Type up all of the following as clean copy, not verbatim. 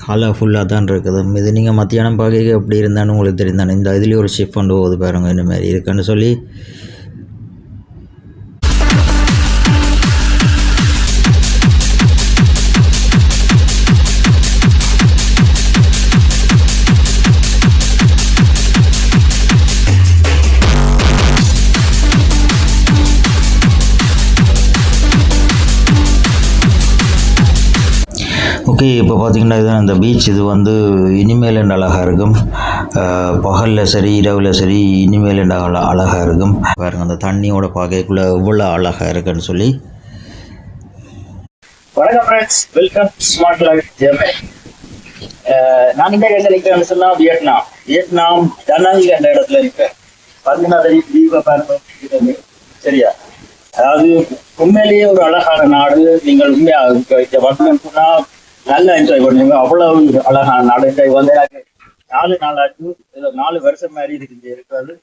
கலர்ஃபுல்லாக தான் இருக்குது. இது நீங்கள் மத்தியானம் பார்க்க எப்படி இருந்தாலும் உங்களுக்கு தெரிந்தானே. இந்த இதுலேயே ஒரு ஷிஃப்ட் கொண்டு போகுது பாருங்கள், இந்த மாதிரி இருக்குன்னு சொல்லி. ஓகே, இப்போ பார்த்திங்கன்னா இதுதான் இந்த பீச். இது வந்து இனிமேல் அழகாக இருக்கும். பகலில் சரி இரவில் சரி இனிமேல் அழகாக இருக்கும். பாருங்கள் அந்த தண்ணியோட பார்க்கக்குள்ளே எவ்வளோ அழகாக இருக்குன்னு சொல்லி. வணக்கம் friends, welcome smart life Germany. நான் இந்த இடத்துல இருக்கிறேன்னு சொன்னால் வியட்நாம் டனாங் என்ற இடத்துல இருக்கேன். பார்த்தீங்கன்னா தீப பாருங்க, சரியா? அதாவது உண்மையிலேயே ஒரு அழகான நாடு. நீங்கள் உண்மையாக வரணும்னு சொன்னால் நல்லா என்ஜாய் பண்ணுவீங்க. அவ்வளவு அழகான நாடு. என்ஜாய் வந்து எனக்கு 4 நாளாச்சு, 4 வருஷம் மாதிரி இருக்கிறது.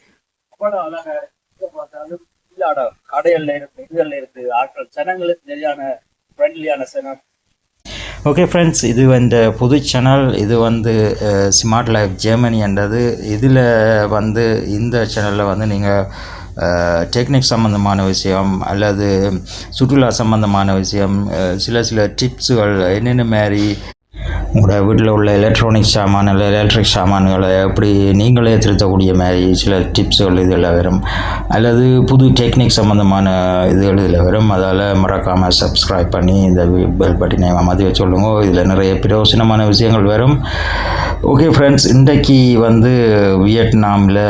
அவ்வளோ அழகா பார்த்தாலும் இல்லாட கடைகள்ல இருக்கு, இதுகளில் இருக்கு, ஆட்கள் ஜனங்களுக்கு சரியான ஃப்ரெண்ட்லியான சேனல். ஓகே ஃப்ரெண்ட்ஸ், இது இந்த புது சேனல். இது வந்து ஸ்மார்ட் லைஃப் ஜெர்மனி என்றது. இதில் வந்து இந்த சேனலில் வந்து நீங்கள் டெக்னிக் சம்மந்தமான விஷயம் அல்லது சுற்றுலா சம்மந்தமான விஷயம், சில டிப்ஸுகள், என்னென்ன மாதிரி உங்களோட வீட்டில் உள்ள எலக்ட்ரானிக் சாமான் இல்லை எலக்ட்ரிக் சாமான்களை எப்படி நீங்களே திருத்தக்கூடிய மாதிரி சில டிப்ஸுகள் இதில் வரும். அல்லது புது டெக்னிக் சம்மந்தமான இதுகள் இதில் வரும். அதால் மறக்காமல் சப்ஸ்கிரைப் பண்ணி இந்த பெல் பட்டனை மதிய சொல்லுங்க. இதில் நிறைய பிரயோசனமான விஷயங்கள் வரும். ஓகே ஃப்ரெண்ட்ஸ், இன்றைக்கு வந்து வியட்நாமில்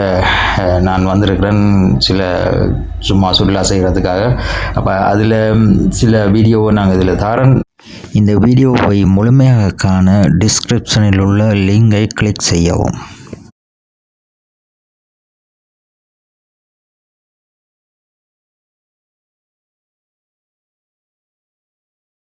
நான் வந்திருக்கிறேன் சும்மா சுற்றுலா செய்கிறதுக்காக. அப்போ அதில் சில வீடியோவை நாங்கள் இதில் தரேன். இந்த வீடியோவை முழுமையாக காண டிஸ்கிரிப்ஷனில் உள்ள லிங்கை கிளிக் செய்யவும்.